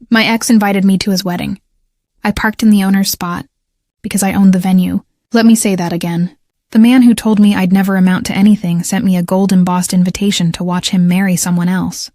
My ex invited me to his wedding. I parked in the owner's spot because I owned the venue. Let me say that again. The man who told me I'd never amount to anything sent me a gold-embossed invitation to watch him marry someone else.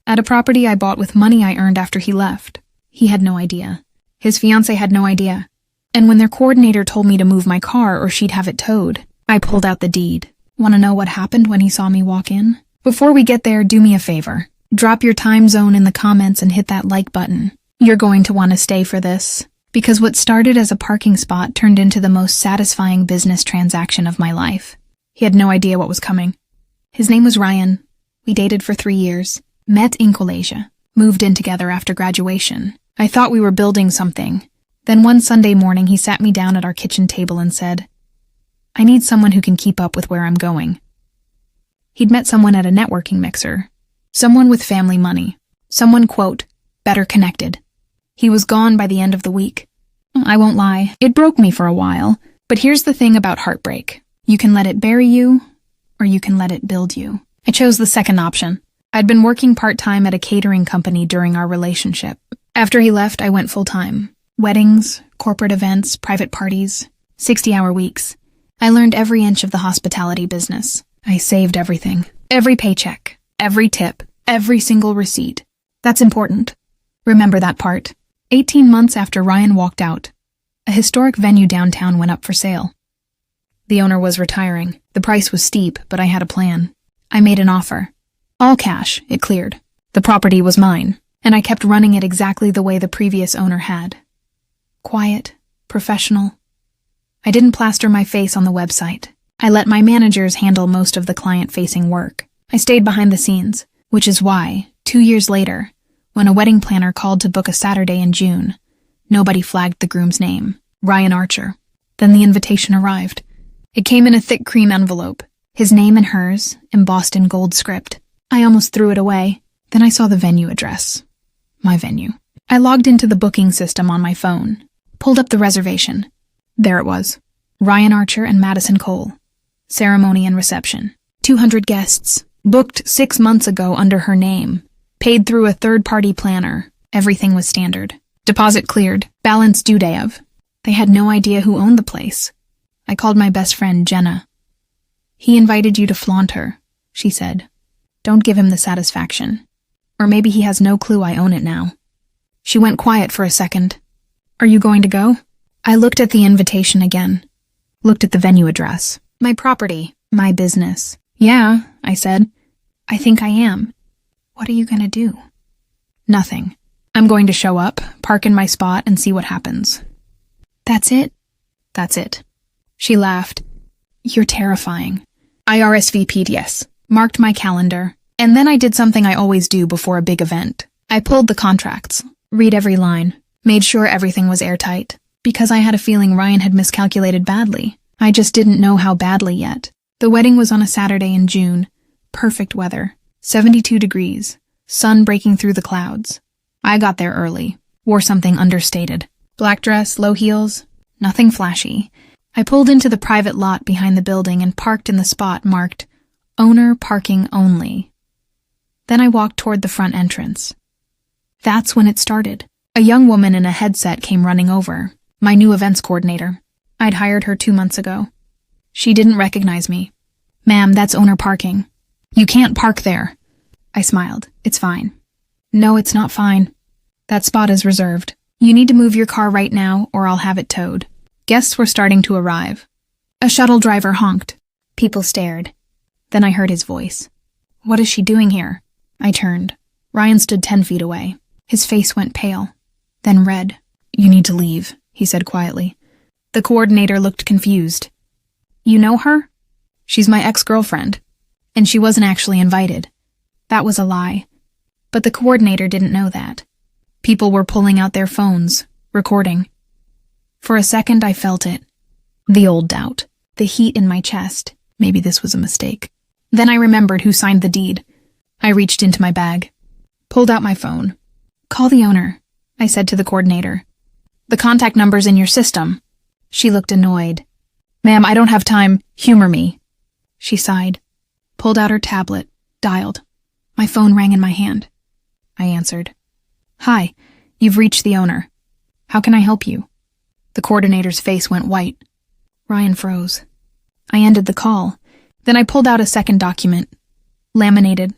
At a property I bought with money I earned after he left. He had no idea. His fiancée had no idea. And when their coordinator told me to move my car or she'd have it towed, I pulled out the deed. Want to know what happened when he saw me walk in? Before we get there, do me a favor. Drop your time zone in the comments and hit that like button. You're going to want to stay for this, because what started as a parking spot turned into the most satisfying business transaction of my life. He had no idea what was coming. His name was Ryan. We dated for 3 years, met in Malaysia, moved in together after graduation. I thought we were building something. Then one Sunday morning he sat me down at our kitchen table and said, "I need someone who can keep up with where I'm going." He'd met someone at a networking mixer. Someone with family money. Someone, quote, better connected. He was gone by the end of the week. I won't lie, it broke me for a while. But here's the thing about heartbreak. You can let it bury you, or you can let it build you. I chose the second option. I'd been working part-time at a catering company during our relationship. After he left, I went full-time. Weddings, corporate events, private parties, 60-hour weeks. I learned every inch of the hospitality business. I saved everything. Every paycheck, every tip, every single receipt. That's important. Remember that part. 18 months after Ryan walked out, a historic venue downtown went up for sale. The owner was retiring. The price was steep, but I had a plan. I made an offer. All cash, it cleared. The property was mine, and I kept running it exactly the way the previous owner had. Quiet, professional. I didn't plaster my face on the website. I let my managers handle most of the client-facing work. I stayed behind the scenes, which is why, 2 years later, when a wedding planner called to book a Saturday in June, nobody flagged the groom's name, Ryan Archer. Then the invitation arrived. It came in a thick cream envelope, his name and hers, embossed in gold script. I almost threw it away. Then I saw the venue address. My venue. I logged into the booking system on my phone, pulled up the reservation. There it was. Ryan Archer and Madison Cole. Ceremony and reception. 200 guests. Booked 6 months ago under her name. Paid through a third-party planner. Everything was standard. Deposit cleared. Balance due day of. They had no idea who owned the place. I called my best friend, Jenna. "He invited you to flaunt her," she said. "Don't give him the satisfaction. Or maybe he has no clue I own it now." She went quiet for a second. "Are you going to go?" I looked at the invitation again. Looked at the venue address. My property. My business. "Yeah," I said. "I think I am." "What are you going to do?" "Nothing. I'm going to show up, park in my spot, and see what happens." "That's it?" "That's it." She laughed. "You're terrifying." I RSVP'd yes, marked my calendar, and then I did something I always do before a big event. I pulled the contracts, read every line, made sure everything was airtight, because I had a feeling Ryan had miscalculated badly. I just didn't know how badly yet. The wedding was on a Saturday in June. Perfect weather. 72 degrees. Sun breaking through the clouds. I got there early. Wore something understated. Black dress, low heels. Nothing flashy. I pulled into the private lot behind the building and parked in the spot marked "Owner Parking Only." Then I walked toward the front entrance. That's when it started. A young woman in a headset came running over. My new events coordinator. I'd hired her 2 months ago. She didn't recognize me. "Ma'am, that's owner parking. You can't park there." I smiled. "It's fine." "No, it's not fine. That spot is reserved. You need to move your car right now or I'll have it towed." Guests were starting to arrive. A shuttle driver honked. People stared. Then I heard his voice. "What is she doing here?" I turned. Ryan stood 10 feet away. His face went pale, then red. "You need to leave," he said quietly. The coordinator looked confused. "You know her?" "She's my ex-girlfriend. And she wasn't actually invited." That was a lie. But the coordinator didn't know that. People were pulling out their phones, recording. For a second I felt it. The old doubt. The heat in my chest. Maybe this was a mistake. Then I remembered who signed the deed. I reached into my bag. Pulled out my phone. "Call the owner," I said to the coordinator. "The contact number's in your system." She looked annoyed. "Ma'am, I don't have time. Humor me." She sighed. Pulled out her tablet. Dialed. My phone rang in my hand. I answered. Hi, you've reached the owner. How can I help you? The coordinator's face went white. Ryan froze. I ended the call. Then I pulled out a second document. Laminated.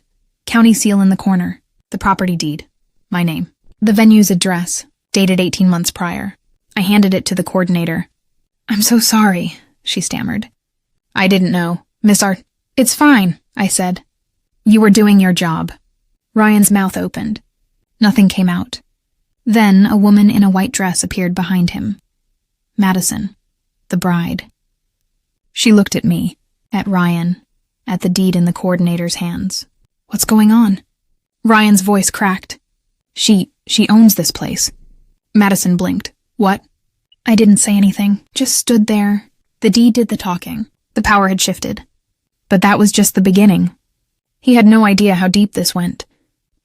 County seal in the corner. The property deed. My name. The venue's address. Dated 18 months prior. I handed it to the coordinator. I'm so sorry, she stammered. I didn't know. Miss Art. It's fine, I said. You were doing your job. Ryan's mouth opened. Nothing came out. Then a woman in a white dress appeared behind him. Madison, the bride. She looked at me, at Ryan, at the deed in the coordinator's hands. What's going on? Ryan's voice cracked. She owns this place. Madison blinked. What? I didn't say anything, just stood there. The deed did the talking. The power had shifted. But that was just the beginning. He had no idea how deep this went.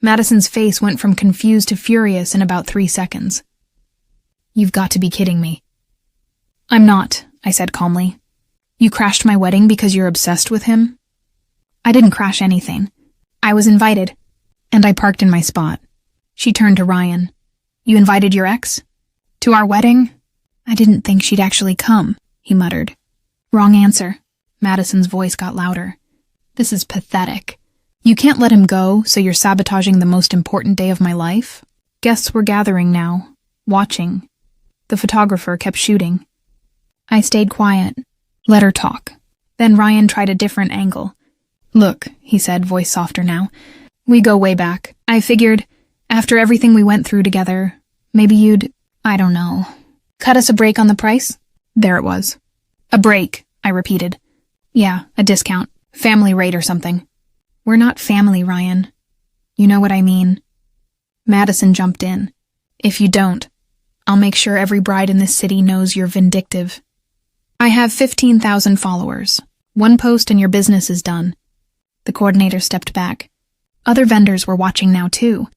Madison's face went from confused to furious in about 3 seconds. You've got to be kidding me. I'm not, I said calmly. You crashed my wedding because you're obsessed with him? I didn't crash anything. I was invited, and I parked in my spot. She turned to Ryan. You invited your ex? To our wedding? I didn't think she'd actually come, he muttered. Wrong answer. Madison's voice got louder. This is pathetic. You can't let him go, so you're sabotaging the most important day of my life? Guests were gathering now, watching. The photographer kept shooting. I stayed quiet. Let her talk. Then Ryan tried a different angle. Look, he said, voice softer now. We go way back. I figured, after everything we went through together, maybe you'd, I don't know, cut us a break on the price? There it was. A break, I repeated. Yeah, a discount. Family rate or something. We're not family, Ryan. You know what I mean. Madison jumped in. If you don't, I'll make sure every bride in this city knows you're vindictive. I have 15,000 followers. One post and your business is done. The coordinator stepped back. Other vendors were watching now too.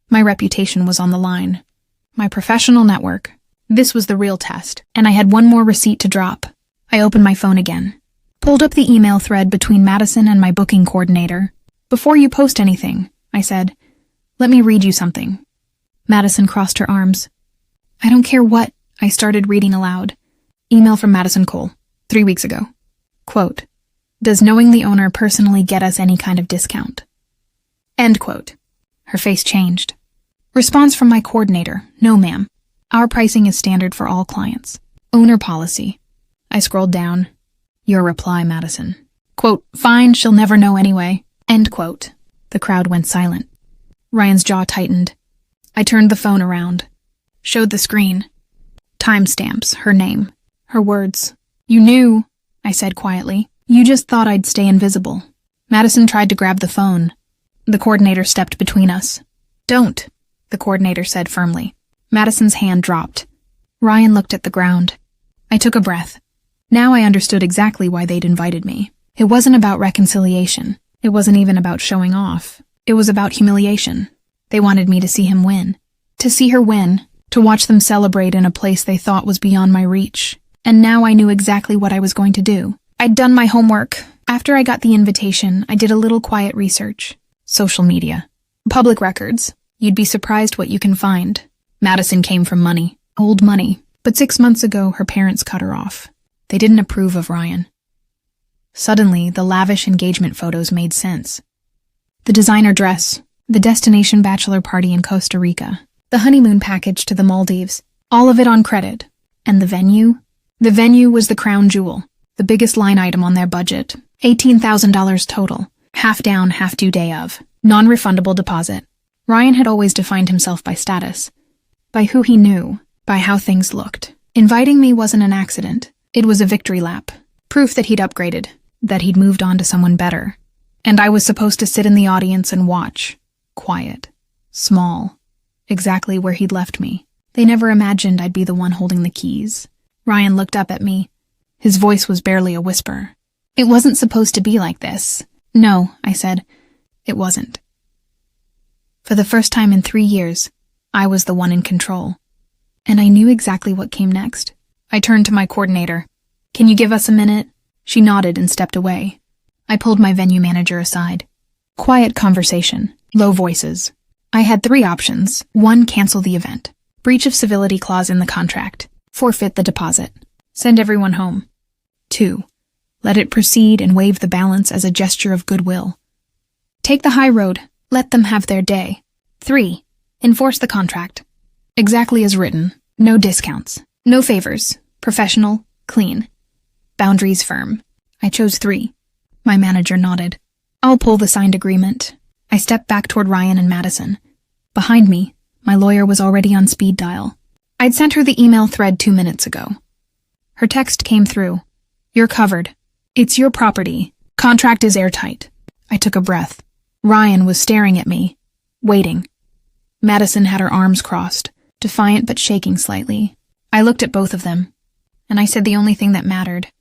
My reputation was on the line. My professional network. This was the real test, and I had one more receipt to drop. I opened my phone again. Pulled up the email thread between Madison and my booking coordinator. Before you post anything, I said, let me read you something. Madison crossed her arms. I don't care what, I started reading aloud. Email from Madison Cole, 3 weeks ago. Quote, does knowing the owner personally get us any kind of discount? End quote. Her face changed. Response from my coordinator, no ma'am. Our pricing is standard for all clients. Owner policy. I scrolled down. Your reply, Madison. Quote, fine, she'll never know anyway. End quote. The crowd went silent. Ryan's jaw tightened. I turned the phone around. Showed the screen. Timestamps, her name, her words. You knew, I said quietly. You just thought I'd stay invisible. Madison tried to grab the phone. The coordinator stepped between us. Don't, the coordinator said firmly. Madison's hand dropped. Ryan looked at the ground. I took a breath. Now I understood exactly why they'd invited me. It wasn't about reconciliation. It wasn't even about showing off. It was about humiliation. They wanted me to see him win. To see her win. To watch them celebrate in a place they thought was beyond my reach. And now I knew exactly what I was going to do. I'd done my homework. After I got the invitation, I did a little quiet research. Social media. Public records. You'd be surprised what you can find. Madison came from money. Old money. But 6 months ago, her parents cut her off. They didn't approve of Ryan. Suddenly, the lavish engagement photos made sense. The designer dress, the destination bachelor party in Costa Rica, the honeymoon package to the Maldives, all of it on credit. And the venue? The venue was the crown jewel, the biggest line item on their budget, $18,000 total, half down, half due day of, non-refundable deposit. Ryan had always defined himself by status, by who he knew, by how things looked. Inviting me wasn't an accident. It was a victory lap, proof that he'd upgraded, that he'd moved on to someone better. And I was supposed to sit in the audience and watch, quiet, small, exactly where he'd left me. They never imagined I'd be the one holding the keys. Ryan looked up at me. His voice was barely a whisper. It wasn't supposed to be like this. No, I said. It wasn't. For the first time in 3 years, I was the one in control. And I knew exactly what came next. I turned to my coordinator. Can you give us a minute? She nodded and stepped away. I pulled my venue manager aside. Quiet conversation, low voices. I had 3 options. 1, cancel the event. Breach of civility clause in the contract. Forfeit the deposit. Send everyone home. 2, let it proceed and waive the balance as a gesture of goodwill. Take the high road. Let them have their day. 3, enforce the contract. Exactly as written. No discounts. No favors. Professional. Clean. Boundaries firm. I chose 3. My manager nodded. I'll pull the signed agreement. I stepped back toward Ryan and Madison. Behind me, my lawyer was already on speed dial. I'd sent her the email thread 2 minutes ago. Her text came through. You're covered. It's your property. Contract is airtight. I took a breath. Ryan was staring at me, waiting. Madison had her arms crossed, defiant but shaking slightly. I looked at both of them, and I said the only thing that mattered.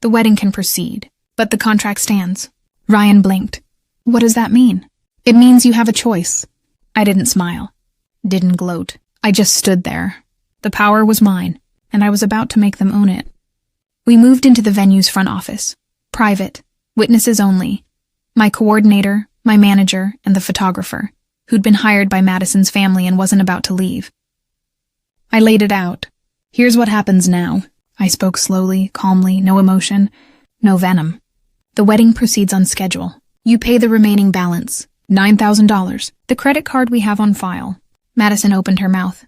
The wedding can proceed, but the contract stands. Ryan blinked. What does that mean? It means you have a choice. I didn't smile, didn't gloat. I just stood there. The power was mine, and I was about to make them own it. We moved into the venue's front office. Private, witnesses only. My coordinator, my manager, and the photographer, who'd been hired by Madison's family and wasn't about to leave. I laid it out. Here's what happens now. I spoke slowly, calmly, no emotion, no venom. The wedding proceeds on schedule. You pay the remaining balance, $9,000, the credit card we have on file. Madison opened her mouth.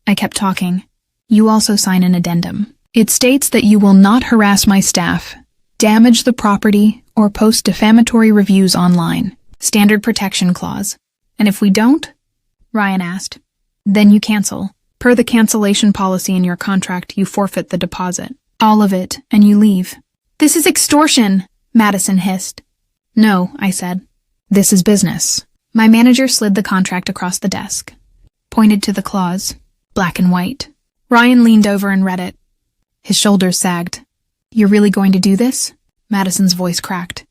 I kept talking. You also sign an addendum. It states that you will not harass my staff, damage the property, or post defamatory reviews online. Standard protection clause. And if we don't? Ryan asked. Then you cancel. Per the cancellation policy in your contract, you forfeit the deposit. All of it, and you leave. This is extortion, Madison hissed. No, I said. This is business. My manager slid the contract across the desk, pointed to the clause, black and white. Ryan leaned over and read it. His shoulders sagged. You're really going to do this? Madison's voice cracked.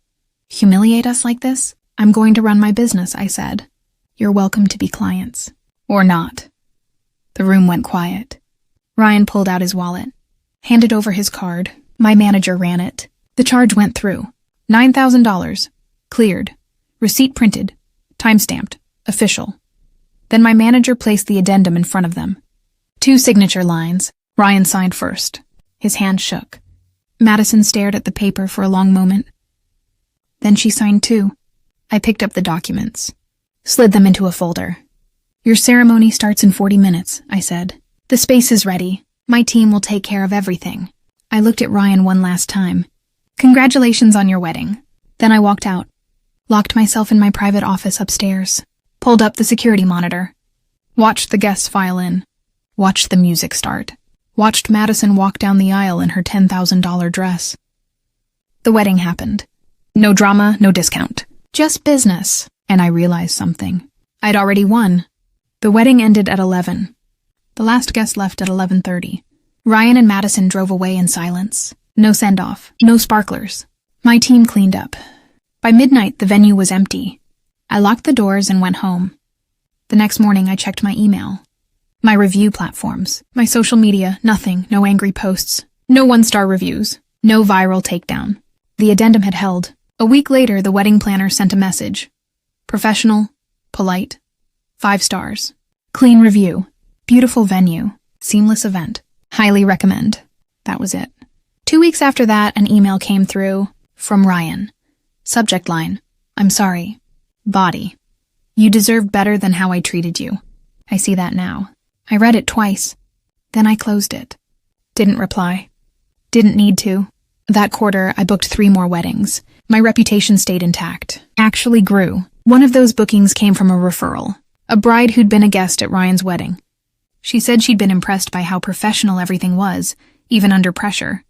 Humiliate us like this? I'm going to run my business, I said. You're welcome to be clients. Or not. The room went quiet. Ryan pulled out his wallet, handed over his card. My manager ran it. The charge went through. $9,000. Cleared. Receipt printed. Time-stamped. Official. Then my manager placed the addendum in front of them. 2 signature lines. Ryan signed first. His hand shook. Madison stared at the paper for a long moment. Then she signed too. I picked up the documents, slid them into a folder. Your ceremony starts in 40 minutes, I said. The space is ready. My team will take care of everything. I looked at Ryan one last time. Congratulations on your wedding. Then I walked out, locked myself in my private office upstairs, pulled up the security monitor, watched the guests file in, watched the music start, watched Madison walk down the aisle in her $10,000 dress. The wedding happened. No drama, no discount. Just business. And I realized something. I'd already won. The wedding ended at 11. The last guest left at 11:30. Ryan and Madison drove away in silence. No send-off, no sparklers. My team cleaned up. By midnight, the venue was empty. I locked the doors and went home. The next morning, I checked my email. My review platforms, my social media, nothing, no angry posts, no 1-star reviews, no viral takedown. The addendum had held. A week later, the wedding planner sent a message. Professional, polite, 5 stars. Clean review, beautiful venue, seamless event. Highly recommend. That was it. 2 weeks after that, an email came through from Ryan. Subject line, I'm sorry. Body. You deserve better than how I treated you. I see that now. I read it twice. Then I closed it. Didn't reply. Didn't need to. That quarter, I booked 3 more weddings. My reputation stayed intact. Actually grew. One of those bookings came from a referral. A bride who'd been a guest at Ryan's wedding. She said she'd been impressed by how professional everything was, even under pressure.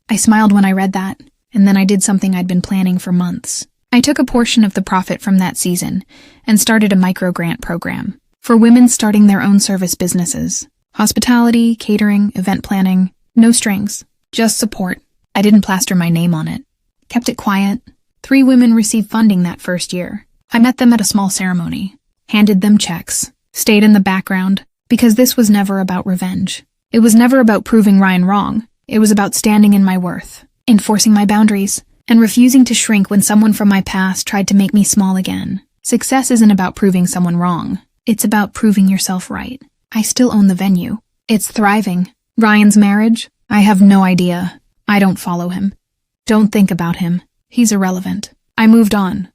I smiled when I read that, and then I did something I'd been planning for months. I took a portion of the profit from that season and started a micro-grant program for women starting their own service businesses. Hospitality, catering, event planning, no strings, just support. I didn't plaster my name on it. Kept it quiet. 3 women received funding that first year. I met them at a small ceremony, handed them checks, stayed in the background, because this was never about revenge. It was never about proving Ryan wrong. It was about standing in my worth, enforcing my boundaries, and refusing to shrink when someone from my past tried to make me small again. Success isn't about proving someone wrong. It's about proving yourself right. I still own the venue. It's thriving. Ryan's marriage? I have no idea. I don't follow him. Don't think about him. He's irrelevant. I moved on.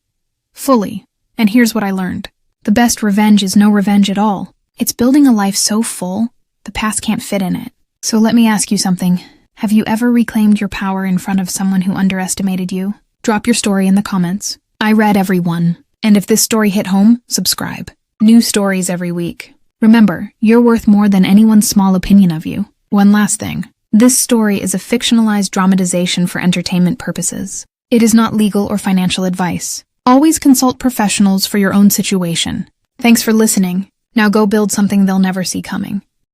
Fully. And here's what I learned. The best revenge is no revenge at all. It's building a life so full, the past can't fit in it. So let me ask you something. Have you ever reclaimed your power in front of someone who underestimated you? Drop your story in the comments. I read every one. And if this story hit home, subscribe. New stories every week. Remember, you're worth more than anyone's small opinion of you. One last thing. This story is a fictionalized dramatization for entertainment purposes. It is not legal or financial advice. Always consult professionals for your own situation. Thanks for listening. Now go build something they'll never see coming.